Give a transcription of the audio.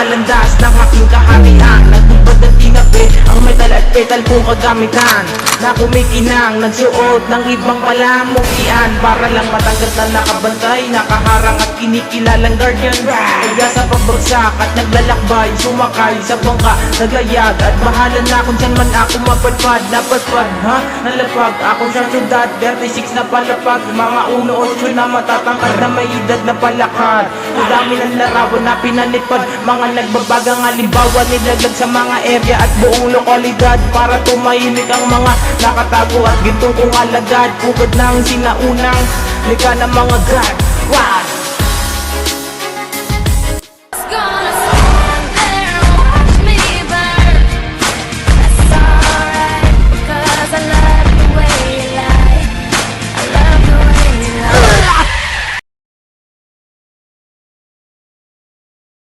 landas ng aking kaharian. Nagtubad at tinabi ang metal at petal kong kagamitan, na kumikinang nagsuot ng ibang palamukian, para lang matanggal na nakabantay, nakaharang at kinikilalang guardian. Kaya sa pagbagsak at naglalakbay, sumakay sa bangka, naglayag at bahala na kung saan man ako mapadpad. Napadpad ha, nalapag akong sa syudad, 36 na palapag, mga 1-8 na matatangkad na may edad na palakad. Madami ng larawan na pinalipad, mga nagbabagang halimbawa nilaglag sa mga area at buong lokalidad, para tumahimik ang mga nakatago at gintong kong alagad. Pugad ng sinaunang lika ng mga god. Wow!